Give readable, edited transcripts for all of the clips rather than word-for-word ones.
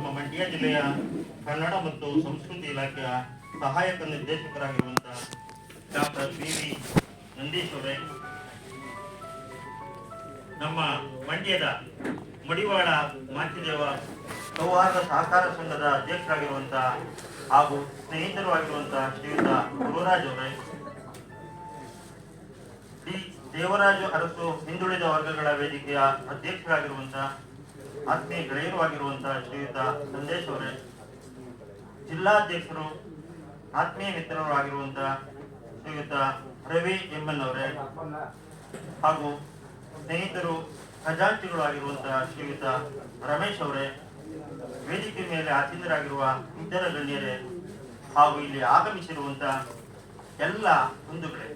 ನಮ್ಮ ಮಂಡ್ಯ ಜಿಲ್ಲೆಯ ಕನ್ನಡ ಮತ್ತು ಸಂಸ್ಕೃತಿ ಇಲಾಖೆಯ ಸಹಾಯಕ ನಿರ್ದೇಶಕರಾಗಿರುವಂತಹ ಡಾಕ್ಟರ್ ವಿ ನಂದೀಶ್ ಅವರೇ, ನಮ್ಮ ಮಂಡ್ಯದ ಮಡಿವಾಳ ಮಾಚಿದೇವ ಸೌಹಾರ್ದ ಸಹಕಾರ ಸಂಘದ ಅಧ್ಯಕ್ಷರಾಗಿರುವಂತಹ ಹಾಗೂ ಸ್ನೇಹಿತರು ಆಗಿರುವಂತಹ ಶ್ರೀಯುತ ಗುರುರಾಜ್ ಅವರೇ, ಡಿ ದೇವರಾಜು ಅರಸು ಹಿಂದುಳಿದ ವರ್ಗಗಳ ವೇದಿಕೆಯ ಅಧ್ಯಕ್ಷರಾಗಿರುವಂತಹ ಆತ್ಮೀಯ ಗೆಳೆಯರು ಆಗಿರುವಂತಹ ಶ್ರೀಯುತ ಸಂದೇಶ್ ಅವರೇ, ಜಿಲ್ಲಾಧ್ಯಕ್ಷರು ಆತ್ಮೀಯ ಮಿತ್ರರು ಆಗಿರುವಂತಹ ಶ್ರೀಯುತ ರವಿ ಎಂಎನ್ ಅವರೇ, ಹಾಗೂ ಸ್ನೇಹಿತರು ಖಜಾಂಚಿಗಳು ಆಗಿರುವಂತಹ ಶ್ರೀಯುತ ರಮೇಶ್ ಅವರೇ, ವೇದಿಕೆ ಮೇಲೆ ಆಸೀನರಾಗಿರುವ ಇತರ ಗಣ್ಯರೇ, ಹಾಗೂ ಇಲ್ಲಿ ಆಗಮಿಸಿರುವಂತಹ ಎಲ್ಲ ಬಂಧುಗಳೇ,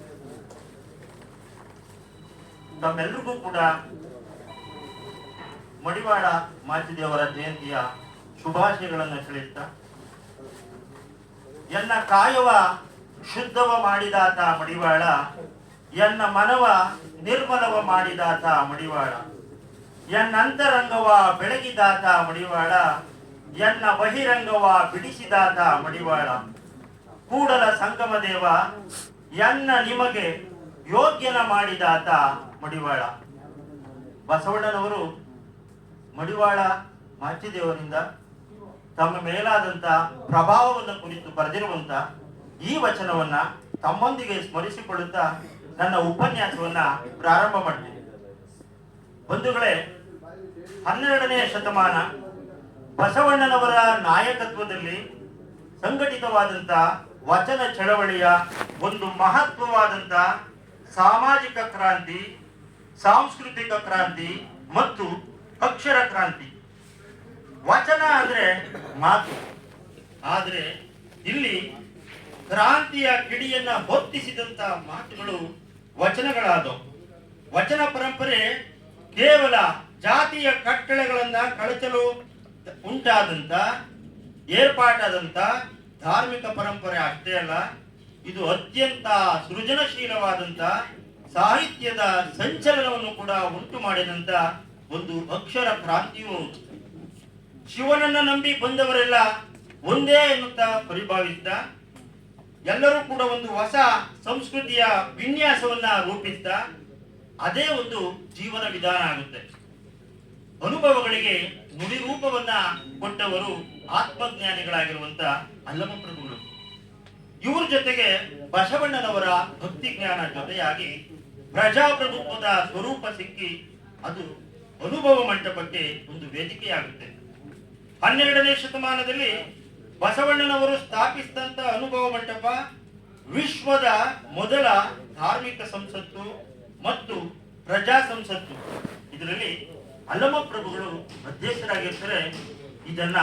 ತಮ್ಮೆಲ್ಲರಿಗೂ ಕೂಡ ಮಡಿವಾಳ ಮಾಚಿದೇವರ ಜಯಂತಿಯ ಶುಭಾಶಯಗಳನ್ನು ತಿಳಿಸ್ತಾ, ಎನ್ನ ಕಾಯವ ಶುದ್ಧವ ಮಾಡಿದಾತ ಮಡಿವಾಳ, ಎನ್ನ ಮನವ ನಿರ್ಮಲವ ಮಾಡಿದಾತ ಮಡಿವಾಳ, ಎನ್ನಂತರಂಗವ ಬೆಳಗಿದಾತ ಮಡಿವಾಳ, ಎನ್ನ ಬಹಿರಂಗವ ಬಿಡಿಸಿದಾತ ಮಡಿವಾಳ, ಕೂಡಲ ಸಂಗಮ ದೇವ ಎನ್ನ ನಿಮಗೆ ಯೋಗ್ಯನ ಮಾಡಿದಾತ ಮಡಿವಾಳ. ಬಸವಣ್ಣನವರು ಮಡಿವಾಳ ಮಾಚಿದೇವರಿಂದ ತಮ್ಮ ಮೇಲಾದಂತ ಪ್ರಭಾವವನ್ನು ಕುರಿತು ಬರೆದಿರುವಂತ ಈ ವಚನವನ್ನ ತಮ್ಮೊಂದಿಗೆ ಸ್ಮರಿಸಿಕೊಳ್ಳುತ್ತಾ ನನ್ನ ಉಪನ್ಯಾಸವನ್ನ ಪ್ರಾರಂಭ ಮಾಡ್ತೀನಿ. ಬಂಧುಗಳೇ, 12ನೇ ಶತಮಾನ ಬಸವಣ್ಣನವರ ನಾಯಕತ್ವದಲ್ಲಿ ಸಂಘಟಿತವಾದಂತ ವಚನ ಚಳವಳಿಯ ಒಂದು ಮಹತ್ವವಾದಂತ ಸಾಮಾಜಿಕ ಕ್ರಾಂತಿ, ಸಾಂಸ್ಕೃತಿಕ ಕ್ರಾಂತಿ ಮತ್ತು ಅಕ್ಷರ ಕ್ರಾಂತಿ. ವಚನ ಅಂದ್ರೆ ಮಾತು, ಆದ್ರೆ ಇಲ್ಲಿ ಕ್ರಾಂತಿಯ ಕಿಡಿಯನ್ನ ಹೊತ್ತಿಸಿದಂತ ಮಾತುಗಳು ವಚನಗಳಾದವು. ವಚನ ಪರಂಪರೆ ಕೇವಲ ಜಾತಿಯ ಕಟ್ಟಳೆಗಳನ್ನ ಕಳಚಲು ಉಂಟಾದಂತ ಏರ್ಪಾಟಾದಂತ ಧಾರ್ಮಿಕ ಪರಂಪರೆ ಅಷ್ಟೇ ಅಲ್ಲ, ಇದು ಅತ್ಯಂತ ಸೃಜನಶೀಲವಾದಂತ ಸಾಹಿತ್ಯದ ಸಂಚಲನವನ್ನು ಕೂಡ ಉಂಟು ಮಾಡಿದಂತ ಒಂದು ಅಕ್ಷರ ಕ್ರಾಂತಿಯು. ಶಿವನನ್ನ ನಂಬಿ ಬಂದವರೆಲ್ಲ ಒಂದೇ ಎನ್ನುತ್ತಾ ಪರಿಭಾವಿಸಿದ, ಎಲ್ಲರೂ ಕೂಡ ಒಂದು ಹೊಸ ಸಂಸ್ಕೃತಿಯ ವಿನ್ಯಾಸವನ್ನ ರೂಪಿಸಿದ, ಅದೇ ಒಂದು ಜೀವನ ವಿಧಾನ ಆಗುತ್ತೆ. ಅನುಭವಗಳಿಗೆ ನುಡಿ ರೂಪವನ್ನ ಕೊಟ್ಟವರು ಆತ್ಮಜ್ಞಾನಿಗಳಾಗಿರುವಂತ ಅಲ್ಲಮ ಪ್ರಭುಗಳು. ಇವರ ಜೊತೆಗೆ ಬಸವಣ್ಣನವರ ಭಕ್ತಿ ಜ್ಞಾನ ಜೊತೆಯಾಗಿ ಪ್ರಜಾಪ್ರಭುತ್ವದ ಸ್ವರೂಪ ಸಿಕ್ಕಿ ಅದು ಅನುಭವ ಮಂಟಪಕ್ಕೆ ಒಂದು ವೇದಿಕೆಯಾಗುತ್ತೆ. 12ನೇ ಶತಮಾನದಲ್ಲಿ ಬಸವಣ್ಣನವರು ಸ್ಥಾಪಿಸಿದಂತ ಅನುಭವ ಮಂಟಪ ವಿಶ್ವದ ಮೊದಲ ಧಾರ್ಮಿಕ ಸಂಸತ್ತು ಮತ್ತು ಪ್ರಜಾ ಸಂಸತ್ತು. ಇದರಲ್ಲಿ ಅಲ್ಲಮ ಪ್ರಭುಗಳು ಅಧ್ಯಕ್ಷರಾಗಿರ್ತಾರೆ. ಇದನ್ನ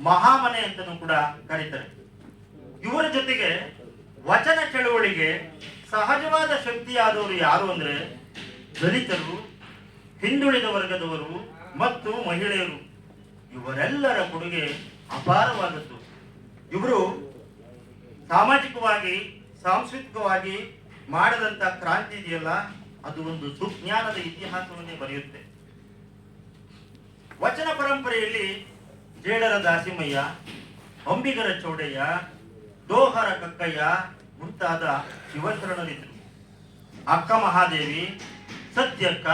ಮಹಾಮನೆ ಅಂತಲೂ ಕೂಡ ಕರೀತಾರೆ. ಇವರ ಜೊತೆಗೆ ವಚನ ಚಳವಳಿಗೆ ಸಹಜವಾದ ಶಕ್ತಿಯಾದವರು ಯಾರು ಅಂದ್ರೆ ದಲಿತರು, ಹಿಂದುಳಿದ ವರ್ಗದವರು ಮತ್ತು ಮಹಿಳೆಯರು. ಇವರೆಲ್ಲರ ಕೊಡುಗೆ ಅಪಾರವಾದದ್ದು. ಇವರು ಸಾಮಾಜಿಕವಾಗಿ ಸಾಂಸ್ಕೃತಿಕವಾಗಿ ಮಾಡದಂತ ಕ್ರಾಂತಿ ಇದೆಯಲ್ಲ, ಅದು ಒಂದು ಸುಜ್ಞಾನದ ಇತಿಹಾಸವನ್ನೇ ಬರೆಯುತ್ತೆ. ವಚನ ಪರಂಪರೆಯಲ್ಲಿ ಜೇಡರ ದಾಸಿಮಯ್ಯ, ಅಂಬಿಗರ ಚೌಡಯ್ಯ, ದೋಹರ ಕಕ್ಕಯ್ಯ ಮುಂತಾದ ಶಿವಶರಣರಿದ್ದರು. ಅಕ್ಕ ಮಹಾದೇವಿ, ಸತ್ಯಕ್ಕ,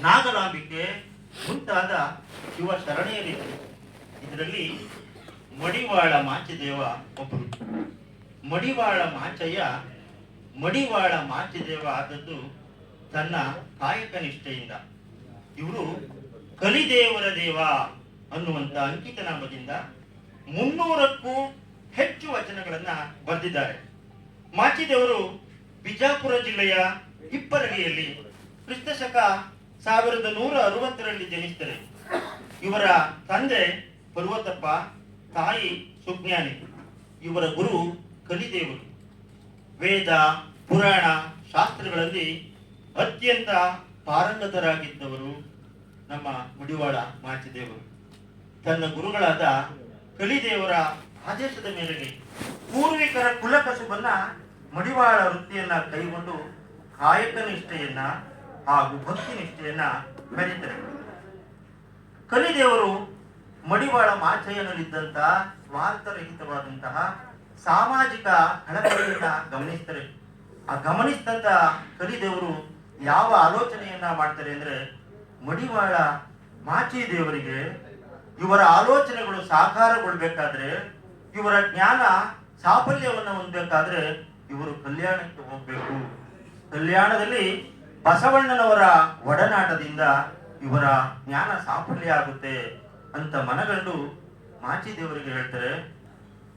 ನಾಗಲಾಂಬಿಕೆ ಮುಂತಾದ ಶಿವಶರಣೆಯರಿದ್ದರು. ಇದರಲ್ಲಿ ಮಡಿವಾಳ ಮಾಚಿದೇವ ಒಬ್ಬರು. ಮಡಿವಾಳ ಮಾಚಯ್ಯ ಮಡಿವಾಳ ಮಾಚಿದೇವ ಆದದ್ದು ತನ್ನ ಕಾಯಕ ನಿಷ್ಠೆಯಿಂದ. ಇವರು ಕಲಿದೇವರ ದೇವ ಅನ್ನುವಂತ ಅಂಕಿತ ನಾಮದಿಂದ 300ಕ್ಕೂ ಹೆಚ್ಚು ವಚನಗಳನ್ನ ಬರೆದಿದ್ದಾರೆ. ಮಾಚಿದೇವರು ಬಿಜಾಪುರ ಜಿಲ್ಲೆಯ ಹಿಪ್ಪರಗಿಯಲ್ಲಿ ಕ್ರಿಸ್ತಶಕ 1160ರಲ್ಲಿ ಜನಿಸಿದರು. ಇವರ ತಂದೆ ಪರ್ವತಪ್ಪ, ತಾಯಿ ಸುಜ್ಞಾನಿ. ಇವರ ಗುರು ಕಲಿದೇವರು. ವೇದ, ಪುರಾಣ, ಶಾಸ್ತ್ರಗಳಲ್ಲಿ ಅತ್ಯಂತ ಪಾರಂಗತರಾಗಿದ್ದವರು ನಮ್ಮ ಮಡಿವಾಳ ಮಾಚಿದೇವರು. ತನ್ನ ಗುರುಗಳಾದ ಕಲಿದೇವರ ಆದೇಶದ ಮೇರೆಗೆ ಪೂರ್ವಿಕರ ಕುಲಕಸುಬನ್ನ ಮಡಿವಾಳ ವೃತ್ತಿಯನ್ನ ಕೈಗೊಂಡು ಕಾಯಕ ನಿಷ್ಠೆಯನ್ನ ಹಾಗೂ ಭಕ್ತಿ ನಿಷ್ಠೆಯನ್ನ ಮೆರೀತಾರೆ. ಕಲಿದೇವರು ಮಡಿವಾಳ ಮಾಚಯ್ಯನಲ್ಲಿದ್ದಂತಹ ಸ್ವಾರ್ಥರಹಿತವಾದಂತಹ ಸಾಮಾಜಿಕ ಕಳಕಳಿಯನ್ನ ಗಮನಿಸ್ತಾರೆ. ಆ ಗಮನಿಸಿದಂತ ಕಲಿದೇವರು ಯಾವ ಆಲೋಚನೆಯನ್ನ ಮಾಡ್ತಾರೆ ಅಂದ್ರೆ, ಮಡಿವಾಳ ಮಾಚಿ ದೇವರಿಗೆ ಇವರ ಆಲೋಚನೆಗಳು ಸಾಕಾರಗೊಳ್ಬೇಕಾದ್ರೆ, ಇವರ ಜ್ಞಾನ ಸಾಫಲ್ಯವನ್ನ ಹೊಂದಬೇಕಾದ್ರೆ ಇವರು ಕಲ್ಯಾಣಕ್ಕೆ ಹೋಗ್ಬೇಕು. ಕಲ್ಯಾಣದಲ್ಲಿ ಬಸವಣ್ಣನವರ ಒಡನಾಟದಿಂದ ಇವರ ಜ್ಞಾನ ಸಾಫಲ್ಯ ಆಗುತ್ತೆ ಅಂತ ಮನಗಂಡು ಮಾಚಿ ದೇವರಿಗೆ ಹೇಳ್ತಾರೆ,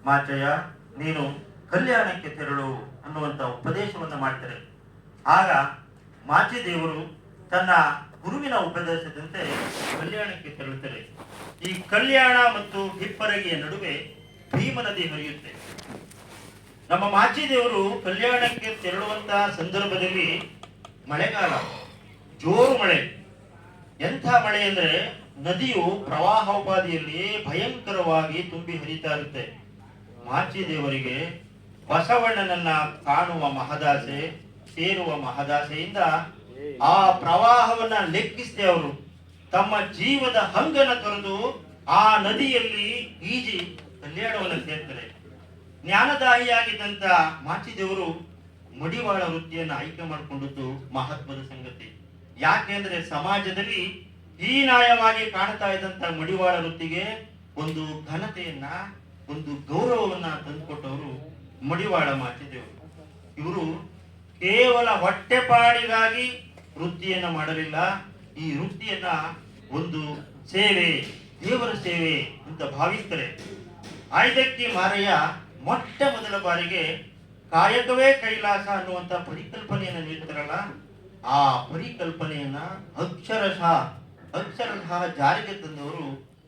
ಮಾಚಯ್ಯ ನೀನು ಕಲ್ಯಾಣಕ್ಕೆ ತೆರಳು ಅನ್ನುವಂತ ಉಪದೇಶವನ್ನ ಮಾಡ್ತಾರೆ. ಆಗ ಮಾಚಿ ದೇವರು ತನ್ನ ಗುರುವಿನ ಉಪದೇಶದಂತೆ ಕಲ್ಯಾಣಕ್ಕೆ ತೆರಳುತ್ತಾರೆ. ಈ ಕಲ್ಯಾಣ ಮತ್ತು ಹಿಪ್ಪರಗಿಯ ನಡುವೆ ಭೀಮ ನದಿ ಹರಿಯುತ್ತೆ. ನಮ್ಮ ಮಾಚಿ ದೇವರು ಕಲ್ಯಾಣಕ್ಕೆ ತೆರಳುವಂತಹ ಸಂದರ್ಭದಲ್ಲಿ ಮಳೆಗಾಲ, ಜೋರು ಮಳೆ. ಎಂಥ ಮಳೆ ಅಂದ್ರೆ ನದಿಯು ಪ್ರವಾಹೋಪಾದಿಯಲ್ಲಿ ಭಯಂಕರವಾಗಿ ತುಂಬಿ ಹರಿತಾ ಇರುತ್ತೆ. ಮಾಚಿ ದೇವರಿಗೆ ಬಸವಣ್ಣನನ್ನ ಕಾಣುವ ಮಹದಾಸೆ, ಸೇರುವ ಮಹದಾಸೆಯಿಂದ ಆ ಪ್ರವಾಹವನ್ನ ಲೆಕ್ಕಿಸದೆ ಅವರು ತಮ್ಮ ಜೀವದ ಹಂಗನ ತೊರೆದು ಆ ನದಿಯಲ್ಲಿ ಈಜಿ ಕಲ್ಯಾಣವನ್ನು ಸೇರ್ತಾರೆ. ಜ್ಞಾನದಾಯಿಯಾಗಿದ್ದಂತ ಮಾಚಿದೇವರು ಮಡಿವಾಳ ವೃತ್ತಿಯನ್ನು ಆಯ್ಕೆ ಮಾಡಿಕೊಂಡದ್ದು ಮಹತ್ವದ ಸಂಗತಿ. ಯಾಕೆಂದ್ರೆ ಸಮಾಜದಲ್ಲಿ ಹೀನಾಯವಾಗಿ ಕಾಣ್ತಾ ಇದ್ದಂತ ಮಡಿವಾಳ ವೃತ್ತಿಗೆ ಒಂದು ಘನತೆಯನ್ನ, ಒಂದು ಗೌರವವನ್ನ ತಂದುಕೊಟ್ಟವರು ಮಡಿವಾಳ ಮಾಚಿದೇವರು. ಇವರು ಕೇವಲ ಹೊಟ್ಟೆಪಾಡಿಗಾಗಿ ವೃತ್ತಿಯನ್ನ ಮಾಡಲಿಲ್ಲ. ಈ ವೃತ್ತಿಯನ್ನ ಒಂದು ಸೇವೆ, ದೇವರ ಸೇವೆ ಅಂತ ಭಾವಿಸ್ತಾರೆ. ಆಯ್ದಕ್ಕಿ ಮಾರಯ್ಯ ಮೊಟ್ಟ ಮೊದಲ ಬಾರಿಗೆ ಕಾಯಕವೇ ಕೈಲಾಸ ಅನ್ನುವಂತ ಪರಿಕಲ್ಪನೆಯನ್ನು ನೀಡ್ತಾರಲ್ಲ, ಆ ಪರಿಕಲ್ಪನೆಯನ್ನ ಅಕ್ಷರಶಃ ಜಾರಿಗೆ ತಂದವರು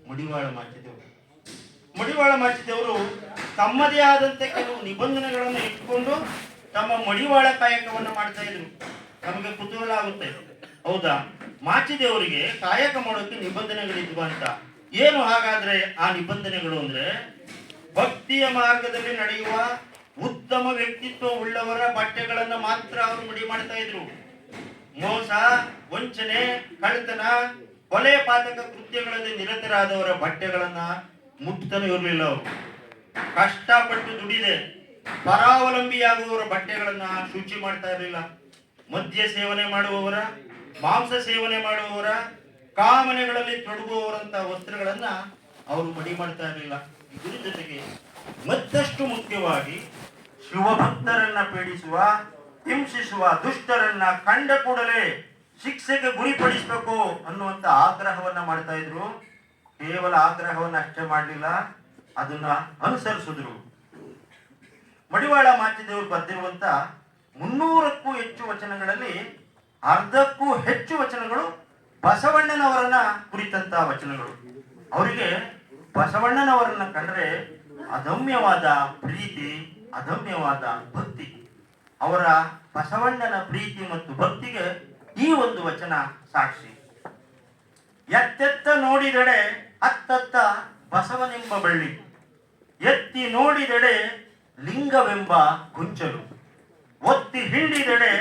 ಮಡಿವಾಳ ಮಾಚಿದೇವರು. ಮಡಿವಾಳ ಮಾಚಿದೇವರು ತಮ್ಮದೇ ಆದಂತೆ ಕೆಲವು ನಿಬಂಧನೆಗಳನ್ನು ಇಟ್ಕೊಂಡು ತಮ್ಮ ಮಡಿವಾಳ ಕಾಯಕವನ್ನು ಮಾಡ್ತಾ ಇದ್ರು. ನಮಗೆ ಕುತೂಹಲ ಆಗುತ್ತೆ, ಹೌದಾ ಮಾಚಿದೇವರಿಗೆ ಕಾಯಕ ಮಾಡೋಕೆ ನಿಬಂಧನೆಗಳಿದ್ವು ಅಂತ. ಏನು ಹಾಗಾದ್ರೆ ಆ ನಿಬಂಧನೆಗಳು ಅಂದ್ರೆ, ಭಕ್ತಿಯ ಮಾರ್ಗದಲ್ಲಿ ನಡೆಯುವ ಉತ್ತಮ ವ್ಯಕ್ತಿತ್ವ ಉಳ್ಳವರ ಬಟ್ಟೆಗಳನ್ನ ಮಾತ್ರ ಅವರು ಮಡಿ ಮಾಡ್ತಾ ಇದ್ರು. ಮೋಸ, ವಂಚನೆ, ಕಳ್ಳತನ, ಕೊಲೆ ಪಾತಕ ಕೃತ್ಯಗಳಲ್ಲಿ ನಿರತರಾದವರ ಬಟ್ಟೆಗಳನ್ನ ಮುಟ್ತಾನೆ ಇರಲಿಲ್ಲ. ಅವರು ಕಷ್ಟಪಟ್ಟು ದುಡಿದೆ ಪರಾವಲಂಬಿಯಾಗುವವರ ಬಟ್ಟೆಗಳನ್ನ ಶುಚಿ ಮಾಡ್ತಾ ಇರಲಿಲ್ಲ. ಮದ್ಯ ಸೇವನೆ ಮಾಡುವವರ, ಮಾಂಸ ಸೇವನೆ ಮಾಡುವವರ, ಕಾಮನೆಗಳಲ್ಲಿ ತೊಡಗುವವರಂತ ವಸ್ತ್ರಗಳನ್ನ ಅವರು ಮಡಿ ಮಾಡ್ತಾ ಇರಲಿಲ್ಲ. ಇದರ ಜೊತೆಗೆ ಮತ್ತಷ್ಟು ಮುಖ್ಯವಾಗಿ ಶಿವಭಕ್ತರನ್ನ ಪೀಡಿಸುವ, ಹಿಂಸಿಸುವ ದುಷ್ಟರನ್ನ ಕಂಡ ಕೂಡಲೇ ಶಿಕ್ಷೆಗೆ ಗುರಿಪಡಿಸಬೇಕು ಅನ್ನುವಂತ ಆಗ್ರಹವನ್ನ ಮಾಡ್ತಾ ಇದ್ರು. ಕೇವಲ ಆಗ್ರಹವನ್ನ ಅಷ್ಟೇ ಮಾಡಲಿಲ್ಲ, ಅದನ್ನ ಅನುಸರಿಸಿದ್ರು. ಮಡಿವಾಳ ಮಾಚಿದೇವರು ಬರೆದಿರುವಂತ 300ಕ್ಕೂ ಹೆಚ್ಚು ವಚನಗಳಲ್ಲಿ ಅರ್ಧಕ್ಕೂ ಹೆಚ್ಚು ವಚನಗಳು ಬಸವಣ್ಣನವರನ್ನ ಕುರಿತಂತ ವಚನಗಳು. ಅವರಿಗೆ ಬಸವಣ್ಣನವರನ್ನ ಕಂಡ್ರೆ ಅದಮ್ಯವಾದ ಪ್ರೀತಿ, ಅದಮ್ಯವಾದ ಭಕ್ತಿ. ಅವರ ಬಸವಣ್ಣನ ಪ್ರೀತಿ ಮತ್ತು ಭಕ್ತಿಗೆ ಈ ಒಂದು ವಚನ ಸಾಕ್ಷಿ. ಎತ್ತೆತ್ತ ನೋಡಿದೆಡೆ ಅತ್ತತ್ತ ಬಸವನೆಂಬ ಬಳ್ಳಿ, ಎತ್ತಿ ನೋಡಿದೆಡೆ ಲಿಂಗವೆಂಬ ಕುಂಚಲು, ಒತ್ತಿ ಹಿಂಡಿದೆಡೆ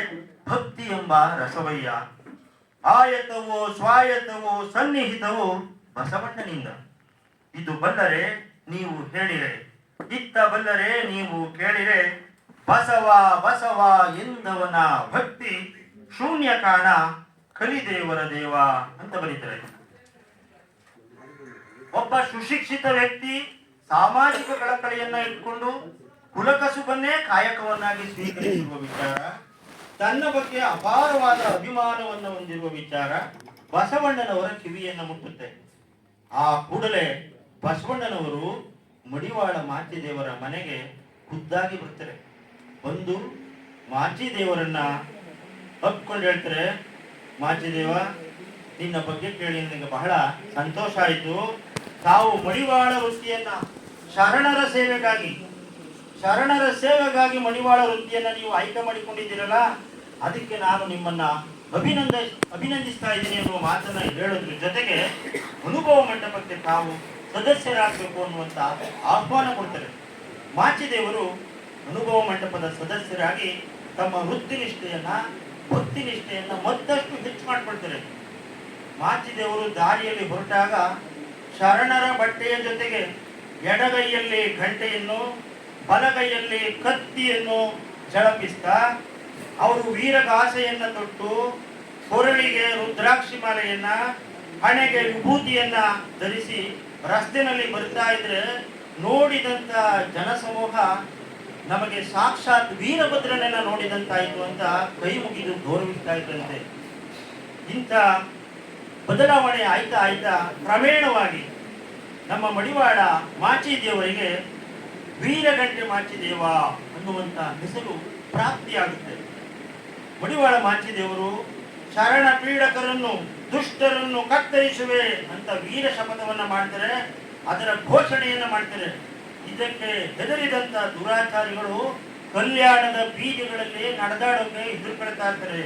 ಭಕ್ತಿ ಎಂಬ ರಸವಯ್ಯ. ಆಯತವೋ ಸ್ವಾಯತವೋ ಸನ್ನಿಹಿತವೋ ಬಸವಣ್ಣನಿಂದ. ಇದು ಬಲ್ಲರೆ ನೀವು ಹೇಳಿರೆ, ಇತ್ತ ಬಲ್ಲರೆ ನೀವು ಕೇಳಿರೆ, ಬಸವ ಬಸವ ಎಂದವನ ಭಕ್ತಿ ಶೂನ್ಯ ಕಾಣ ಕಲಿದೇವರ ದೇವ ಅಂತ ಬರೀತಾರೆ. ಒಬ್ಬ ಸುಶಿಕ್ಷಿತ ವ್ಯಕ್ತಿ ಸಾಮಾಜಿಕ ಕಳಕಳಿಯನ್ನ ಇಟ್ಕೊಂಡು ಕುಲಕಸುಬನ್ನೇ ಕಾಯಕವನ್ನಾಗಿ ಸ್ವೀಕರಿಸಿರುವ ವಿಚಾರ, ತನ್ನ ಬಗ್ಗೆ ಅಪಾರವಾದ ಅಭಿಮಾನವನ್ನು ಹೊಂದಿರುವ ವಿಚಾರ ಬಸವಣ್ಣನವರ ಕಿವಿಯನ್ನ ಮುಟ್ಟುತ್ತೆ. ಆ ಕೂಡಲೇ ಬಸವಣ್ಣನವರು ಮಡಿವಾಳ ಮಾಚಿದೇವರ ಮನೆಗೆ ಖುದ್ದಾಗಿ ಬರ್ತಾರೆ. ಬಂದು ಮಾಚಿದೇವರನ್ನ ಹತ್ಕೊಂಡು ಹೇಳ್ತಾರೆ, ಮಾಚಿದೇವ ನಿನ್ನ ಬಗ್ಗೆ ಕೇಳಿ ನನಗೆ ಬಹಳ ಸಂತೋಷ ಆಯಿತು. ತಾವು ಮಡಿವಾಳ ವೃತ್ತಿಯನ್ನ ಶರಣರ ಸೇವೆಗಾಗಿ ಮಡಿವಾಳ ವೃತ್ತಿಯನ್ನ ನೀವು ಆಯ್ಕೆ ಮಾಡಿಕೊಂಡಿದ್ದೀರಲ್ಲ, ಅದಕ್ಕೆ ನಾನು ನಿಮ್ಮನ್ನ ಅಭಿನಂದಿಸ್ತಾ ಇದ್ದೀನಿ ಅನ್ನುವ ಮಾತನ್ನ ಹೇಳೋದ್ರ ಜೊತೆಗೆ ಅನುಭವ ಮಂಟಪಕ್ಕೆ ತಾವು ಸದಸ್ಯರಾಗಬೇಕು ಅನ್ನುವಂತ ಆಹ್ವಾನ ಕೊಡ್ತಾರೆ. ಮಾಚಿದೇವರು ಅನುಭವ ಮಂಟಪದ ಸದಸ್ಯರಾಗಿ ತಮ್ಮ ವೃತ್ತಿನಿಷ್ಠೆಯನ್ನ, ಭಕ್ತಿನಿಷ್ಠೆಯನ್ನ ಮತ್ತಷ್ಟು ಹೆಚ್ಚು ಮಾಡ್ಕೊಳ್ತಾರೆ. ಮಾಚಿದೇವರು ದಾರಿಯಲ್ಲಿ ಹೊರಟಾಗ ಶರಣರ ಬಟ್ಟೆಯ ಜೊತೆಗೆ ಎಡಗೈಯಲ್ಲಿ ಗಂಟೆಯನ್ನು ಬಲಗೈಯಲ್ಲಿ ಕತ್ತಿಯನ್ನು ಝಳಪಿಸ್ತಾ ಅವರು ವೀರಗಾಸೆಯನ್ನ ತೊಟ್ಟು ಕೊರಳಿಗೆ ರುದ್ರಾಕ್ಷಿ ಮಾಲೆಯನ್ನ ಹಣೆಗೆ ವಿಭೂತಿಯನ್ನ ಧರಿಸಿ ರಸ್ತೆನಲ್ಲಿ ಬರ್ತಾ ಇದ್ರೆ ನೋಡಿದಂತ ಜನಸಮೂಹ ನಮಗೆ ಸಾಕ್ಷಾತ್ ವೀರಭದ್ರನನ್ನ ನೋಡಿದಂತಾಯಿತು ಅಂತ ಕೈ ಮುಗಿದು ಗೌರವಿಸ್ತಾ ಇದ್ದಂತೆ. ಇಂಥ ಬದಲಾವಣೆ ಆಯ್ತಾ ಆಯ್ತಾ ಕ್ರಮೇಣವಾಗಿ ನಮ್ಮ ಮಡಿವಾಳ ಮಾಚಿದೇವರಿಗೆ ವೀರಗಂಟೆ ಮಾಚಿದೇವ ಅನ್ನುವಂಥ ಹೆಸರು ಪ್ರಾಪ್ತಿಯಾಗುತ್ತೆ. ಮಡಿವಾಳ ಮಾಚಿದೇವರು ಶರಣ ಪೀಡಕರನ್ನು ದುಷ್ಟರನ್ನು ಕತ್ತರಿಸುವೆ ಅಂತ ವೀರ ಶಪಥವನ್ನ ಮಾಡ್ತಾರೆ, ಅದರ ಘೋಷಣೆಯನ್ನ ಮಾಡ್ತಾರೆ. ಇದಕ್ಕೆ ಹೆದರಿದಂತ ದುರಾಚಾರಿಗಳು ಕಲ್ಯಾಣದ ಬೀದಿಗಳಲ್ಲಿ ನಡೆದಾಡೋಕೆ ಹೆದರ್ಕೊಳ್ತಾ ಇರ್ತಾರೆ.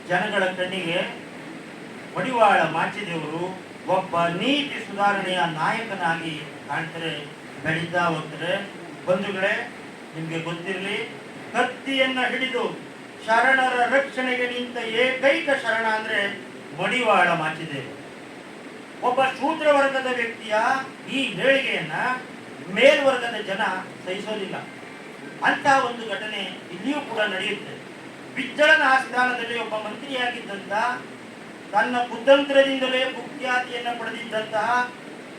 ಜನಗಳ ಕಣ್ಣಿಗೆ ಮಡಿವಾಳ ಮಾಚಿದೇವರು ಒಬ್ಬ ನೀತಿ ಸುಧಾರಣೆಯ ನಾಯಕನಾಗಿ ಕಾಣ್ತಾರೆ, ಬೆಳೀತಾ ಹೋಗ್ತಾರೆ. ಬಂಧುಗಳೇ, ನಿಮ್ಗೆ ಗೊತ್ತಿರಲಿ, ಕತ್ತಿಯನ್ನ ಹಿಡಿದು ಶರಣರ ರಕ್ಷಣೆಗೆ ನಿಂತ ಏಕೈಕ ಶರಣ ಅಂದ್ರೆ ಮಡಿವಾಳ ಮಾಚಿದೇವರು. ಒಬ್ಬ ಶೂದ್ರ ವರ್ಗದ ವ್ಯಕ್ತಿಯ ಈ ಹೇಳಿಕೆಯನ್ನ ಮೇಲ್ವರ್ಗದ ಜನ ಸಹಿಸೋದಿಲ್ಲ. ಅಂತ ಒಂದು ಘಟನೆ ಇಲ್ಲಿಯೂ ಕೂಡ ನಡೆಯುತ್ತೆ. ಬಿಜ್ಜಳನ ಆಸ್ಥಾನದಲ್ಲಿ ಒಬ್ಬ ಮಂತ್ರಿಯಾಗಿದ್ದಂತ, ತನ್ನ ಕುತಂತ್ರದಿಂದಲೇ ಕುಖ್ಯಾತಿಯನ್ನ ಪಡೆದಿದ್ದಂತಹ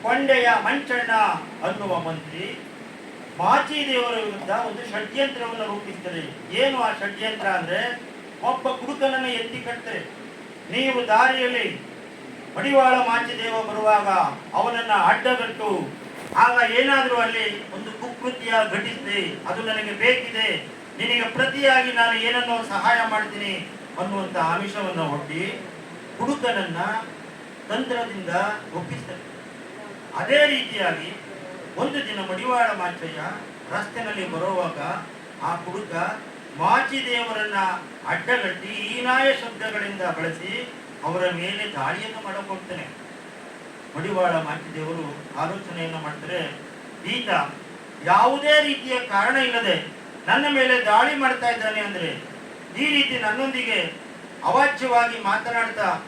ಕೊಂಡೆಯ ಮಂಚಣ್ಣ ಅನ್ನುವ ಮಂತ್ರಿ ಮಾಚಿದೇವರ ವಿರುದ್ಧ ಒಂದು ಷಡ್ಯಂತ್ರವನ್ನು ರೂಪಿಸ್ತಾರೆ. ಏನು ಆ ಷಡ್ಯಂತ್ರ ಅಂದ್ರೆ, ಒಬ್ಬ ಕುಡುಕನನ್ನು ಎತ್ತಿ ಕಟ್ತಾರೆ. ನೀವು ದಾರಿಯಲ್ಲಿ ಮಡಿವಾಳ ಮಾಚಿದೇವ ಬರುವಾಗ ಅವನನ್ನ ಅಡ್ಡಗಟ್ಟು, ಆಗ ಏನಾದರೂ ಅಲ್ಲಿ ಒಂದು ಕುಕೃತ್ಯ ಘಟಿಸಿದೆ, ಅದು ನನಗೆ ಬೇಕಿದೆ, ನಿನಗೆ ಪ್ರತಿಯಾಗಿ ನಾನು ಏನನ್ನೋ ಸಹಾಯ ಮಾಡ್ತೀನಿ ಅನ್ನುವಂಥ ಆಮಿಷವನ್ನು ಒಡ್ಡಿ ಕುಡುಕನನ್ನ ತಂತ್ರದಿಂದ ಒಪ್ಪಿಸ್ತಾರೆ. ಅದೇ ರೀತಿಯಾಗಿ ಒಂದು ದಿನ ಮಡಿವಾಳ ಮಾಚಯ್ಯ ರಸ್ತೆನಲ್ಲಿ ಬರುವಾಗ ಆ ಕುಡುಕ ಮಾಚಿದೇವರನ್ನ ಅಡ್ಡಗಟ್ಟಿ ಹೀನಾಯ ಶಬ್ದಗಳಿಂದ ಬಳಸಿ ಅವರ ಮೇಲೆ ದಾಳಿಯನ್ನು ಮಾಡಿಕೊಳ್ತಾನೆ. ಮಡಿವಾಳ ಮಾಚಿದೇವರು ಆಲೋಚನೆಯನ್ನು ಮಾಡ್ತಾರೆ, ಈತ ಯಾವುದೇ ರೀತಿಯ ಕಾರಣ ಇಲ್ಲದೆ ನನ್ನ ಮೇಲೆ ದಾಳಿ ಮಾಡ್ತಾ ಇದ್ದಾನೆ ಅಂದ್ರೆ, ಈ ರೀತಿ ನನ್ನೊಂದಿಗೆ ಅವಾಚ್ಯವಾಗಿ ಮಾತನಾಡ್ತಾ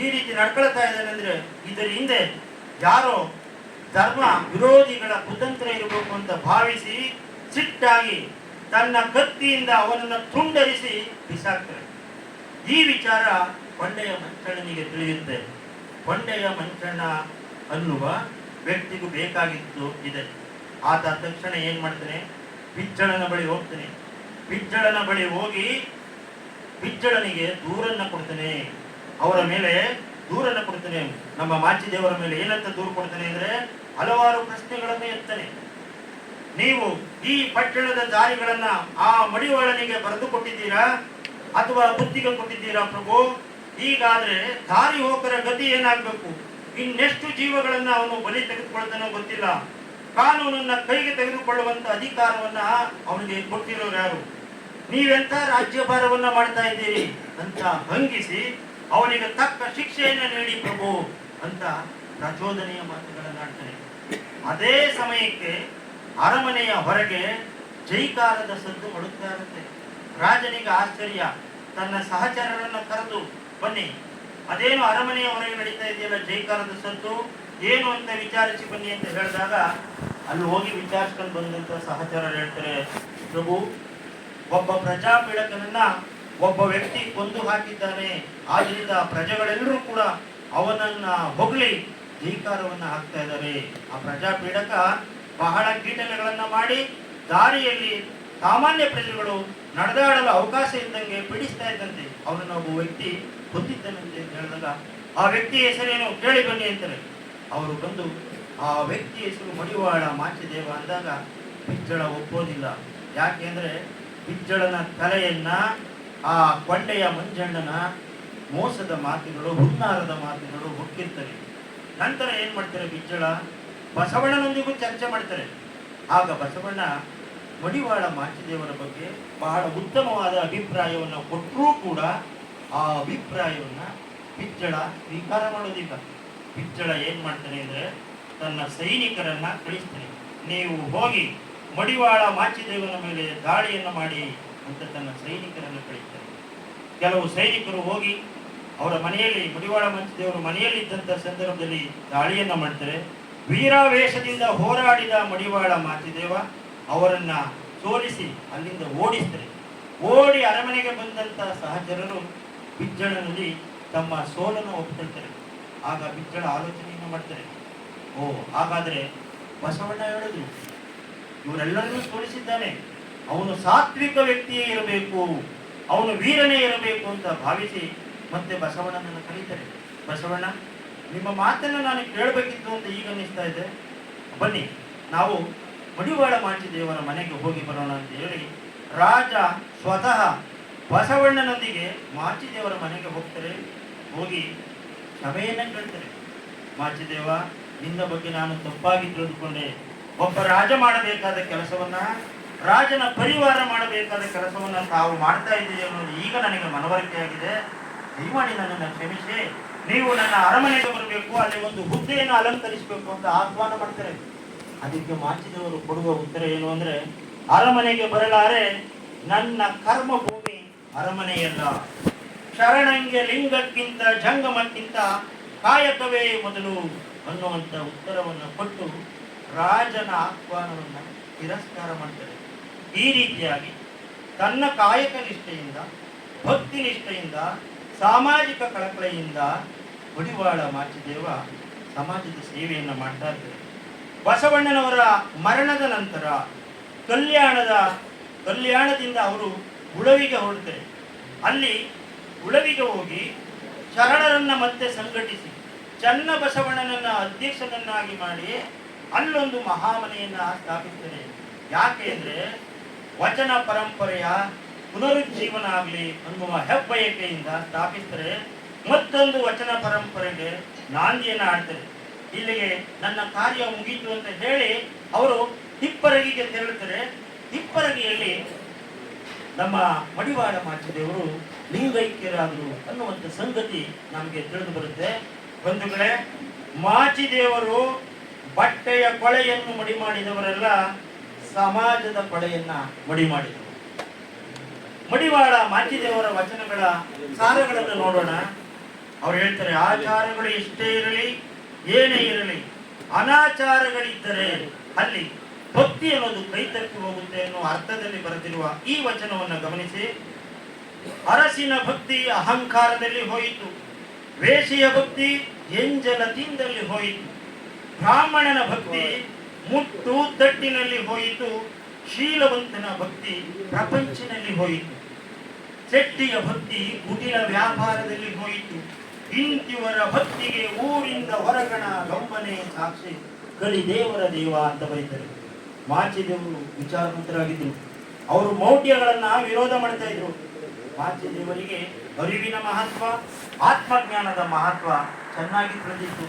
ಈ ರೀತಿ ನಡ್ಕೊಳ್ತಾ ಇದ್ದಾನೆ ಅಂದ್ರೆ, ಇದರ ಹಿಂದೆ ಯಾರೋ ಧರ್ಮ ವಿರೋಧಿಗಳ ಕುತಂತ್ರ ಇರಬೇಕು ಅಂತ ಭಾವಿಸಿ ಸಿಟ್ಟಾಗಿ ತನ್ನ ಕತ್ತಿಯಿಂದ ಅವನನ್ನು ತುಂಡರಿಸಿ ಬಿಸಾಕ್ತಾರೆ. ಈ ವಿಚಾರ ಕೊಂಡೆಯ ಮಂಚಣ್ಣನಿಗೆ ತಿಳಿಯುತ್ತೆ. ಕೊಂಡೆಯ ಮಂಚಣ್ಣ ಅನ್ನುವ ವ್ಯಕ್ತಿಗೂ ಬೇಕಾಗಿತ್ತು ಇದೆ. ಆತ ತಕ್ಷಣ ಏನ್ ಮಾಡ್ತಾನೆ, ಬಿಜ್ಜಳನ ಬಳಿ ಹೋಗ್ತಾನೆ. ಬಿಜ್ಜಳನ ಬಳಿ ಹೋಗಿ ಬಿಜ್ಜಳನಿಗೆ ದೂರನ್ನ ಕೊಡ್ತಾನೆ, ಅವರ ಮೇಲೆ ದೂರನ್ನ ಕೊಡ್ತಾನೆ. ನಮ್ಮ ಮಾಚಿದೇವರ ಮೇಲೆ ಏನಂತ ದೂರು ಕೊಡ್ತಾನೆ ಅಂದ್ರೆ, ಹಲವಾರು ಪ್ರಶ್ನೆಗಳನ್ನು ಎತ್ತಾನೆ. ನೀವು ಈ ಪಟ್ಟಣದ ದಾರಿಗಳನ್ನ ಆ ಮಡಿವಾಳನಿಗೆ ಬರೆದು ಕೊಟ್ಟಿದ್ದೀರಾ ಅಥವಾ ಬುದ್ಧಿಗೆ ಕೊಟ್ಟಿದ್ದೀರಾ ಪ್ರಭು? ಹೀಗಾದ್ರೆ ದಾರಿ ಹೋಕರ ಗತಿ ಏನಾಗ್ಬೇಕು? ಇನ್ನೆಷ್ಟು ಜೀವಗಳನ್ನ ಅವನು ಬಲಿ ತೆಗೆದುಕೊಳ್ತಾನೋ ಗೊತ್ತಿಲ್ಲ. ಕಾನೂನನ್ನ ಕೈಗೆ ತೆಗೆದುಕೊಳ್ಳುವಂತ ಅಧಿಕಾರವನ್ನ ಅವನಿಗೆ ಕೊಟ್ಟಿರೋರು ಯಾರು? ನೀವೆಂತ ರಾಜ್ಯಭಾರವನ್ನ ಮಾಡ್ತಾ ಇದ್ದೀರಿ ಅಂತ ಹಂಗಿಸಿ ಅವನಿಗೆ ತಕ್ಕ ಶಿಕ್ಷೆಯನ್ನ ನೀಡಿ ಪ್ರಭು ಅಂತ ಪ್ರಚೋದನೆಯ ಮಾತುಗಳನ್ನು ಆಡ್ತಾನೆ. ಅದೇ ಸಮಯಕ್ಕೆ ಅರಮನೆಯ ಹೊರಗೆ ಜೈಕಾರದ ಸದ್ದು ಮಾಡುತ್ತಾ ಇರುತ್ತೆ. ರಾಜನಿಗೆ ಆಶ್ಚರ್ಯ, ತನ್ನ ಸಹಚರರನ್ನ ಕರೆದು ಬನ್ನಿ, ಅದೇನು ಅರಮನೆಯ ಹೊರಗೆ ನಡೀತಾ ಇದೆಯಲ್ಲ ಜೈಕಾರದ ಸದ್ದು, ಏನು ಅಂತ ವಿಚಾರಿಸಿ ಬನ್ನಿ ಅಂತ ಹೇಳಿದಾಗ ಅಲ್ಲಿ ಹೋಗಿ ವಿಚಾರಿಸ್ಕೊಂಡು ಬಂದಂತ ಸಹಚರರು ಹೇಳ್ತಾರೆ, ಪ್ರಭು, ಒಬ್ಬ ಪ್ರಜಾಪೀಡಕನನ್ನ ಒಬ್ಬ ವ್ಯಕ್ತಿ ಕೊಂದು ಹಾಕಿದ್ದಾನೆ, ಆದ್ರಿಂದ ಪ್ರಜೆಗಳೆಲ್ಲರೂ ಕೂಡ ಅವನನ್ನ ಹೊಗಳಿ ಜೈಕಾರವನ್ನ ಹಾಕ್ತಾ ಇದ್ದಾರೆ. ಆ ಪ್ರಜಾಪೀಡಕ ಬಹಳ ಕೀಟಲೆಗಳನ್ನ ಮಾಡಿ ದಾರಿಯಲ್ಲಿ ಸಾಮಾನ್ಯ ಪ್ರಜೆಗಳು ನಡೆದಾಡಲು ಅವಕಾಶ ಇದ್ದಂಗೆ ಪೀಡಿಸ್ತಾ ಇದ್ದಂತೆ ಅವನನ್ನು ಒಬ್ಬ ವ್ಯಕ್ತಿ ಕೊಂದಿದ್ದನಂತೆ ಅಂತ ಹೇಳಿದಾಗ, ಆ ವ್ಯಕ್ತಿ ಹೆಸರೇನು ಕೇಳಿ ಬನ್ನಿ ಅಂತಾರೆ. ಅವರು ಬಂದು ಆ ವ್ಯಕ್ತಿ ಹೆಸರು ಮಡಿವಾಳ ಮಾಚಿದೇವ ಅಂದಾಗ ಬಿಜ್ಜಳ ಒಪ್ಪೋದಿಲ್ಲ. ಯಾಕೆಂದ್ರೆ ಬಿಜ್ಜಳನ ತಲೆಯನ್ನ ಆ ಕೊಂಡೆಯ ಮಂಜಣ್ಣನ ಮೋಸದ ಮಾತುಗಳು, ಹುನ್ನಾರದ ಮಾತುಗಳು ಹೊಕ್ಕಿರ್ತಾರೆ. ನಂತರ ಏನ್ ಮಾಡ್ತಾರೆ, ಬಿಜ್ಜಳ ಬಸವಣ್ಣನೊಂದಿಗೂ ಚರ್ಚೆ ಮಾಡ್ತಾರೆ. ಆಗ ಬಸವಣ್ಣ ಮಡಿವಾಳ ಮಾಚಿದೇವರ ಬಗ್ಗೆ ಬಹಳ ಉತ್ತಮವಾದ ಅಭಿಪ್ರಾಯವನ್ನು ಕೊಟ್ಟರೂ ಕೂಡ ಆ ಅಭಿಪ್ರಾಯವನ್ನ ಬಿಜ್ಜಳ ಸ್ವೀಕಾರ ಮಾಡೋದಿಲ್ಲ. ಬಿಜ್ಜಳ ಏನ್ ಮಾಡ್ತಾನೆ ಅಂದ್ರೆ, ತನ್ನ ಸೈನಿಕರನ್ನ ಕಳಿಸ್ತಾನೆ, ನೀವು ಹೋಗಿ ಮಡಿವಾಳ ಮಾಚಿದೇವನ ಮೇಲೆ ದಾಳಿಯನ್ನು ಮಾಡಿ ಅಂತ ತನ್ನ ಸೈನಿಕರನ್ನು ಕಳಿಸ್ತಾನೆ. ಕೆಲವು ಸೈನಿಕರು ಹೋಗಿ ಅವರ ಮನೆಯಲ್ಲಿ ಮಡಿವಾಳ ಮಾಚಿದೇವರು ಮನೆಯಲ್ಲಿದ್ದಂಥ ಸಂದರ್ಭದಲ್ಲಿ ದಾಳಿಯನ್ನ ಮಾಡ್ತಾರೆ. ವೀರಾವೇಶದಿಂದ ಹೋರಾಡಿದ ಮಡಿವಾಳ ಮಾಚಿದೇವ ಅವರನ್ನ ಸೋಲಿಸಿ ಅಲ್ಲಿಂದ ಓಡಿಸ್ತಾರೆ. ಓಡಿ ಅರಮನೆಗೆ ಬಂದಂತ ಸಹಚರರು ಬಿಜ್ಜಳನಲ್ಲಿ ತಮ್ಮ ಸೋಲನ್ನು ಒಪ್ಪಿಕೊಳ್ತಾರೆ. ಆಗ ಬಿಜ್ಜಳ ಆಲೋಚನೆಯನ್ನು ಮಾಡ್ತಾರೆ, ಓ ಹಾಗಾದ್ರೆ ಬಸವಣ್ಣ ಹೇಳಿದ್ರು ಇವರೆಲ್ಲರನ್ನೂ ಸೋಲಿಸಿದ್ದಾನೆ, ಅವನು ಸಾತ್ವಿಕ ವ್ಯಕ್ತಿಯೇ ಇರಬೇಕು, ಅವನು ವೀರನೇ ಇರಬೇಕು ಅಂತ ಭಾವಿಸಿ ಮತ್ತೆ ಬಸವಣ್ಣನನ್ನು ಕರೀತಾರೆ. ಬಸವಣ್ಣ, ನಿಮ್ಮ ಮಾತನ್ನು ನಾನು ಕೇಳಬೇಕಿತ್ತು ಅಂತ ಈಗ ಅನ್ನಿಸ್ತಾ ಇದೆ, ಬನ್ನಿ ನಾವು ಮಡಿವಾಳ ಮಾಚಿದೇವರ ಮನೆಗೆ ಹೋಗಿ ಬರೋಣ ಅಂತ ಹೇಳಿ ರಾಜ ಸ್ವತಃ ಬಸವಣ್ಣನೊಂದಿಗೆ ಮಾಚಿದೇವರ ಮನೆಗೆ ಹೋಗ್ತಾರೆ. ಹೋಗಿ ಕ್ಷಮೆಯನ್ನ ಕೇಳ್ತಾರೆ. ಮಾಚಿದೇವ, ನಿನ್ನ ಬಗ್ಗೆ ನಾನು ತಪ್ಪಾಗಿ ತಿಳಿದುಕೊಂಡೆ. ಒಬ್ಬ ರಾಜ ಮಾಡಬೇಕಾದ ಕೆಲಸವನ್ನ, ರಾಜನ ಪರಿವಾರ ಮಾಡಬೇಕಾದ ಕೆಲಸವನ್ನ ತಾವು ಮಾಡ್ತಾ ಇದ್ದೀರಿ ಅನ್ನೋದು ಈಗ ನನಗೆ ಮನವರಿಕೆಯಾಗಿದೆ. ದಯಮಾಡಿ ನನ್ನನ್ನು ಕ್ಷಮಿಸಿ, ನೀವು ನನ್ನ ಅರಮನೆಗೆ ಬರಬೇಕು, ಅಲ್ಲಿ ಒಂದು ಹುದ್ದೆಯನ್ನು ಅಲಂಕರಿಸಬೇಕು ಅಂತ ಆಹ್ವಾನ ಮಾಡ್ತಾರೆ. ಅದಕ್ಕೆ ಮಾಚಿದೇವರು ಕೊಡುವ ಉತ್ತರ ಏನು ಅಂದ್ರೆ, ಅರಮನೆಗೆ ಬರಲಾರೆ, ನನ್ನ ಕರ್ಮ ಭೂಮಿ ಅರಮನೆಯಲ್ಲ, ಶರಣಂಗೆ ಲಿಂಗಕ್ಕಿಂತ ಜಂಗಮಕ್ಕಿಂತ ಕಾಯಕವೇ ಮೊದಲು ಅನ್ನುವಂಥ ಉತ್ತರವನ್ನು ಕೊಟ್ಟು ರಾಜನ ಆಹ್ವಾನವನ್ನು ತಿರಸ್ಕಾರ ಮಾಡ್ತಾರೆ. ಈ ರೀತಿಯಾಗಿ ತನ್ನ ಕಾಯಕ ನಿಷ್ಠೆಯಿಂದ, ಭಕ್ತಿ ನಿಷ್ಠೆಯಿಂದ, ಸಾಮಾಜಿಕ ಕಳಕಳಿಯಿಂದ ಮಡಿವಾಳ ಮಾಚಿದೇವ ಸಮಾಜದ ಸೇವೆಯನ್ನು ಮಾಡ್ತಾ ಇದ್ದಾರೆ. ಬಸವಣ್ಣನವರ ಮರಣದ ನಂತರ ಕಲ್ಯಾಣದಿಂದ ಅವರು ಉಳವಿಗೆ ಹೊರಡ್ತಾರೆ. ಅಲ್ಲಿ ಉಳವಿಗೆ ಹೋಗಿ ಶರಣರನ್ನ ಮತ್ತೆ ಸಂಘಟಿಸಿ ಚನ್ನ ಬಸವಣ್ಣನನ್ನ ಅಧ್ಯಕ್ಷನನ್ನಾಗಿ ಮಾಡಿ ಅಲ್ಲೊಂದು ಮಹಾಮನೆಯನ್ನ ಸ್ಥಾಪಿಸ್ತಾರೆ. ಯಾಕೆ ಅಂದ್ರೆ ವಚನ ಪರಂಪರೆಯ ಪುನರುಜ್ಜೀವನ ಆಗಲಿ ಅನ್ನುವ ಹೆಬ್ಬಯಕೆಯಿಂದ ಸ್ಥಾಪಿಸ್ತಾರೆ. ಮತ್ತೊಂದು ವಚನ ಪರಂಪರೆಗೆ ನಾಂದಿಯನ್ನು ಆಡ್ತಾರೆ. ಇಲ್ಲಿಗೆ ನನ್ನ ಕಾರ್ಯ ಮುಗೀತು ಅಂತ ಹೇಳಿ ಅವರು ಹಿಪ್ಪರಗಿಗೆ ತೆರಳುತ್ತಾರೆ. ಹಿಪ್ಪರಗಿಯಲ್ಲಿ ನಮ್ಮ ಮಡಿವಾಳ ಮಾಚಿದೇವರು ಲಿಂಗೈಕ್ಯರಾದರು ಅನ್ನುವಂಥ ಸಂಗತಿ ನಮಗೆ ತಿಳಿದು ಬರುತ್ತೆ. ಬಂಧುಗಳೇ, ಮಾಚಿದೇವರು ಬಟ್ಟೆಯ ಕೊಳೆಯನ್ನು ಮಡಿ ಮಾಡಿದವರೆಲ್ಲ ಸಮಾಜದ ಕೊಳೆಯನ್ನ ಮಡಿ ಮಾಡಿದರು. ಮಡಿವಾಳ ಮಾಚಿದೇವರ ವಚನಗಳ ಸಾರಗಳನ್ನು ನೋಡೋಣ. ಅವ್ರು ಹೇಳ್ತಾರೆ, ಆಚಾರಗಳು ಎಷ್ಟೇ ಇರಲಿ ಏನೇ ಇರಲಿ, ಅನಾಚಾರಗಳಿದ್ದರೆ ಅಲ್ಲಿ ಭಕ್ತಿ ಅನ್ನೋದು ಕೈ ತಪ್ಪಿ ಹೋಗುತ್ತೆ ಅನ್ನೋ ಅರ್ಥದಲ್ಲಿ ಬರೆದಿರುವ ಈ ವಚನವನ್ನು ಗಮನಿಸಿ. ಅರಸಿನ ಭಕ್ತಿ ಅಹಂಕಾರದಲ್ಲಿ ಹೋಯಿತು, ವೇಷಿಯ ಭಕ್ತಿ ಎಂಜಲತಿಂದಲ್ಲಿ ಹೋಯಿತು, ಬ್ರಾಹ್ಮಣನ ಭಕ್ತಿ ಮುಟ್ಟು ತಟ್ಟಿನಲ್ಲಿ ಹೋಯಿತು, ಶೀಲವಂತನ ಭಕ್ತಿ ಪ್ರಪಂಚನಲ್ಲಿ ಹೋಯಿತು, ಶೆಟ್ಟಿಯ ಭಕ್ತಿ ಕುಟಿಲ ವ್ಯಾಪಾರದಲ್ಲಿ ಹೋಯಿತು, ಇಂತಿವರ ಭಕ್ತಿಗೆ ಊರಿಂದ ಹೊರಗಣ ಗಮ್ಮನೆ ಸಾಕ್ಷಿ ಕಲಿ ದೇವರ ದೇವ ಅಂತ ಬರೀತಾರೆ. ಮಾಚಿದೇವರು ವಿಚಾರವಂತರಾಗಿದ್ದರು. ಅವರು ಮೌಢ್ಯಗಳನ್ನ ವಿರೋಧ ಮಾಡ್ತಾ ಇದ್ರು. ಮಾಚಿದೇವರಿಗೆ ಅರಿವಿನ ಮಹತ್ವ, ಆತ್ಮಜ್ಞಾನದ ಮಹತ್ವ ಚೆನ್ನಾಗಿ ತಿಳಿದಿತ್ತು.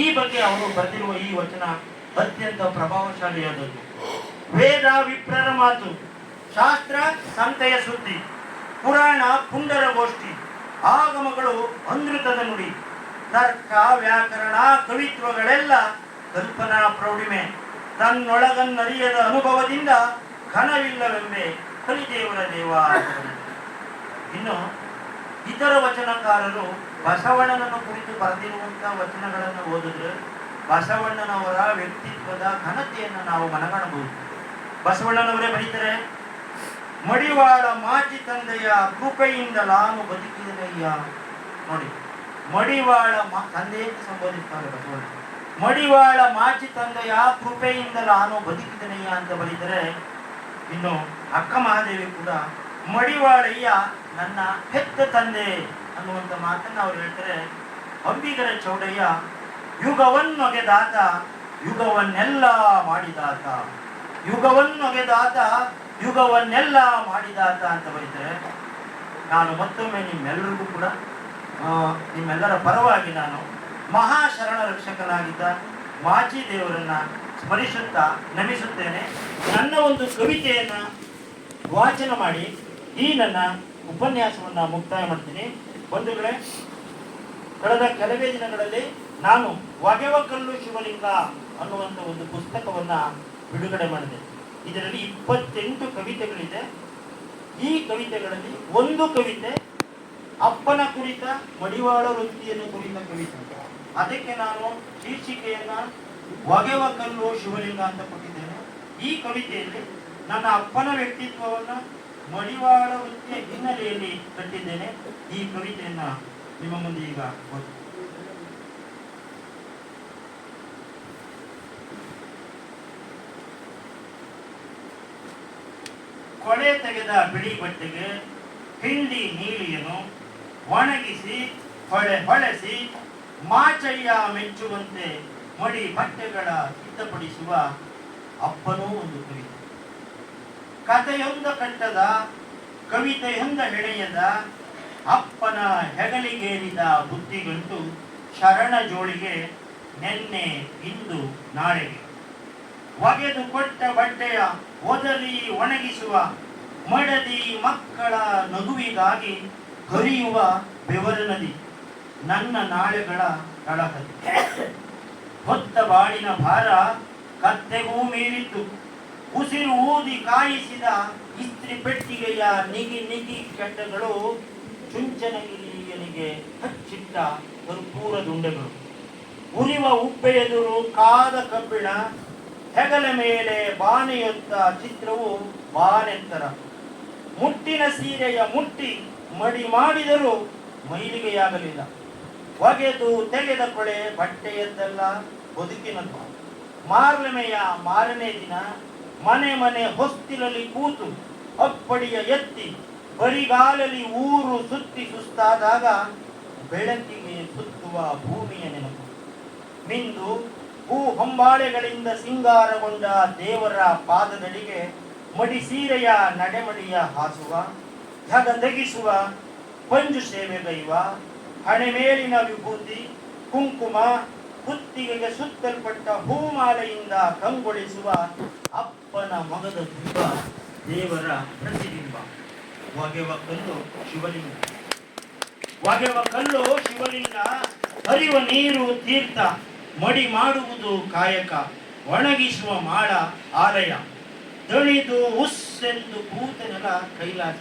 ಈ ಬಗ್ಗೆ ಅವರು ಬರೆದಿರುವ ಈ ವಚನ ಅತ್ಯಂತ ಪ್ರಭಾವಶಾಲಿಯಾದದ್ದು. ವೇದ ವಿಪ್ರರ ಮಾತು, ಶಾಸ್ತ್ರ ಸಂತೆಯ ಸುದ್ದಿ, ಪುರಾಣ ಪುಂಡರ ಗೋಷ್ಠಿ, ಆಗಮಗಳು ಅಮೃತದ ನುಡಿ, ತರ್ಕ ವ್ಯಾಕರಣ ಕವಿತ್ವಗಳೆಲ್ಲ ಕಲ್ಪನಾ ಪ್ರೌಢಿಮೆ, ತನ್ನೊಳಗನ್ನರಿಯದ ಅನುಭವದಿಂದ ಘನವಿಲ್ಲವೆಂಬೆ ಕಲಿದೇವರ ದೇವ. ಇನ್ನು ಇತರ ವಚನಕಾರರು ಬಸವಣ್ಣನನ್ನು ಕುರಿತು ಬರೆದಿರುವಂತಹ ವಚನಗಳನ್ನು ಓದಿದ್ರೆ ಬಸವಣ್ಣನವರ ವ್ಯಕ್ತಿತ್ವದ ಘನತೆಯನ್ನು ನಾವು ಮನಗಾಣಬಹುದು. ಬಸವಣ್ಣನವರೇ ಬರೀತಾರೆ, ಮಡಿವಾಳ ಮಾಚಿ ತಂದೆಯ ಕೃಪೆಯಿಂದ ನಾನು ಬದುಕಿದನಯ್ಯ. ನೋಡಿ, ಮಡಿವಾಳ ತಂದೆ ಅಂತ ಸಂಬೋಧಿಸ್ತಾರೆ ಬಸವಣ್ಣ. ಮಡಿವಾಳ ಮಾಚಿ ತಂದೆಯ ಕೃಪೆಯಿಂದ ನಾನು ಬದುಕಿದನಯ್ಯ ಅಂತ ಬರೀತಾರೆ. ಇನ್ನು ಅಕ್ಕ ಮಹಾದೇವಿ ಕೂಡ ಮಡಿವಾಳಯ್ಯ ನನ್ನ ಹೆತ್ತ ತಂದೆ ಅನ್ನುವಂಥ ಮಾತನ್ನು ಅವ್ರು ಹೇಳ್ತಾರೆ. ಅಂಬಿಗರ ಚೌಡಯ್ಯ ಯುಗವನ್ನೊಗೆದಾತ ಯುಗವನ್ನೆಲ್ಲ ಮಾಡಿದಾತ, ಯುಗವನ್ನೊಗೆದಾತ ಯುಗವನ್ನೆಲ್ಲ ಮಾಡಿದಾತ ಅಂತ ಬರೀತಾರೆ. ನಾನು ಮತ್ತೊಮ್ಮೆ ನಿಮ್ಮೆಲ್ಲರಿಗೂ ಕೂಡ ನಿಮ್ಮೆಲ್ಲರ ಪರವಾಗಿ ನಾನು ಮಹಾಶರಣ ರಕ್ಷಕನಾಗಿದ್ದ ಮಾಚಿದೇವರನ್ನ ಸ್ಮರಿಸುತ್ತಾ ನಮಿಸುತ್ತೇನೆ. ನನ್ನ ಒಂದು ಕವಿತೆಯನ್ನು ವಾಚನ ಮಾಡಿ ಈ ನನ್ನ ಉಪನ್ಯಾಸವನ್ನು ಮುಕ್ತಾಯ ಮಾಡ್ತೀನಿ. ಬಂಧುಗಳೇ, ಕಳೆದ ಕೆಲವೇ ದಿನಗಳಲ್ಲಿ ನಾನು ಒಗೆವಕಲ್ಲು ಶಿವಲಿಂಗ ಅನ್ನುವಂಥ ಒಂದು ಪುಸ್ತಕವನ್ನು ಬಿಡುಗಡೆ ಮಾಡಿದೆ. ಇದರಲ್ಲಿ 28 ಕವಿತೆಗಳಿದೆ. ಈ ಕವಿತೆಗಳಲ್ಲಿ ಒಂದು ಕವಿತೆ ಅಪ್ಪನ ಕುರಿತ ಮಡಿವಾಳ ವೃತ್ತಿಯನ್ನು ಕುರಿತ ಕವಿತೆ. ಅದಕ್ಕೆ ನಾನು ಶೀರ್ಷಿಕೆಯನ್ನ ಒಗೆವ ಕಲ್ಲು ಶಿವಲಿಂಗ ಅಂತ ಕೊಟ್ಟಿದ್ದೇನೆ. ಈ ಕವಿತೆಯಲ್ಲಿ ನನ್ನ ಅಪ್ಪನ ವ್ಯಕ್ತಿತ್ವವನ್ನ ಮಡಿವಾಳ ವೃತ್ತಿಯ ಹಿನ್ನೆಲೆಯಲ್ಲಿ ಕಟ್ಟಿದ್ದೇನೆ. ಈ ಕವಿತೆಯನ್ನ ನಿಮ್ಮ ಮುಂದೆ ಈಗ ಓದ್ತೀನಿ. ಕೊಳೆ ತೆಗೆದ ಬಿಳಿ ಬಟ್ಟೆಗೆ ಹಿಂಡಿ ನೀಲಿಯನ್ನು ಒಣಗಿಸಿ ಹೊಳೆಸಿ ಮಾಚಯ್ಯ ಮೆಚ್ಚುವಂತೆ ಮಡಿ ಬಟ್ಟೆಗಳ ಸಿದ್ಧಪಡಿಸುವ ಅಪ್ಪನೂ ಒಂದು ಕವಿತೆ. ಕಥೆಯೊಂದ ಕಟ್ಟದ ಕವಿತೆಯೊಂದ ಹೆಣೆಯದ ಅಪ್ಪನ ಹೆಗಲಿಗೇರಿದ ಬುದ್ಧಿಗಂಟು ಶರಣ ಜೋಳಿಗೆ ನೆನ್ನೆ ಇಂದು ನಾಳೆಗೆ ಒಗೆದು ಕೊಟ್ಟ ಬಟ್ಟೆಯ ಒದರಿ ಒಣಗಿಸುವ ಮಡದಿ ಮಕ್ಕಳ ನಗುವಿಗಾಗಿ ಹರಿಯುವ ಬೆವರ ನದಿ ನನ್ನ ನಾಳೆಗಳ ತಳಹದಿ. ಹೊತ್ತ ಬಾಳಿನ ಭಾರ ಕತ್ತೆಗೂ ಮೀರಿತ್ತು. ಉಸಿರು ಊದಿ ಕಾಯಿಸಿದ ಇಸ್ತ್ರಿ ಪೆಟ್ಟಿಗೆಯ ನಿಗಿ ನಿಗಿ ಕೆಟ್ಟಗಳು ಚುಂಚನಗಿರಿಯನಿಗೆ ಹಚ್ಚಿಟ್ಟ ಕರ್ಪೂರ ದುಂಡೆಗಳು. ಉರಿವ ಉಬ್ಬೆಯೆದುರು ಕಾದ ಕಬ್ಬಿಣ ಹೆಗಲ ಮೇಲೆ ಬಾನೆಯೊತ್ತ ಚಿತ್ರವು ಬಾನೆತ್ತರ. ಮುಟ್ಟಿನ ಸೀರೆಯ ಮುಟ್ಟಿ ಮಡಿ ಮಾಡಿದರೂ ಮೈಲಿಗೆಯಾಗಲಿಲ್ಲ. ಒಗೆದು ತೆಗೆದ ಕೊಳೆ ಬಟ್ಟೆಯದ್ದಲ್ಲ ಬದುಕಿನದ್ದು. ಮಾರ್ಲಮೆಯ ಮಾರನೇ ದಿನ ಮನೆ ಮನೆ ಹೊಸ್ತಿಲಲ್ಲಿ ಕೂತು ಅಪ್ಪಡಿಯ ಎತ್ತಿ ಬರಿಗಾಲಲ್ಲಿ ಊರು ಸುತ್ತಿ ಸುಸ್ತಾದಾಗ ಬೆಳಕಿಗೆ ಸುತ್ತುವ ಭೂಮಿಯ ನೆನಪು. ಮಿಂದು ಹೂ ಹೊಂಬಾಳೆಗಳಿಂದ ಸಿಂಗಾರಗೊಂಡ ದೇವರ ಪಾದದಡಿಗೆ ಮಡಿ ಸೀರೆಯ ನಡೆಮಡಿಯ ಹಾಸುವ ಧಗ ತೆಗಿಸುವ ಪಂಜು ಸೇವೆಗೈವ ಹಣೆ ಮೇಲಿನ ವಿಭೂತಿ ಕುಂಕುಮ ಕುತ್ತಿಗೆಗೆ ಸುತ್ತಲ್ಪಟ್ಟ ಹೂಮಾಲೆಯಿಂದ ಕಂಗೊಳಿಸುವ ಅಪ್ಪನ ಮಗದ ತುಂಬ ದೇವರ ಪ್ರತಿಬಿಂಬ. ಒಗೆವ ಕಲ್ಲು ಶಿವಲಿಂಗ, ಒಗೆವ ಕಲ್ಲು ಶಿವಲಿಂಗ, ಹರಿಯುವ ನೀರು ತೀರ್ಥ, ಮಡಿ ಮಾಡುವುದು ಕಾಯಕ, ಒಣಗಿಸುವ ಮಾಡ ಆಲಯ. ದಣಿದು ಹುಸ್ಸೆಂದು ಕೂತನೆಲ ಕೈಲಾಸ,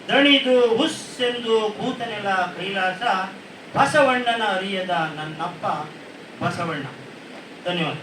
ದಣಿದು ಹುಸ್ಸೆಂದು ಕೂತನೆಲ ಕೈಲಾಸ. ಬಸವಣ್ಣನ ಅರಿಯದ ನನ್ನಪ್ಪ ಬಸವಣ್ಣ. ಧನ್ಯವಾದ.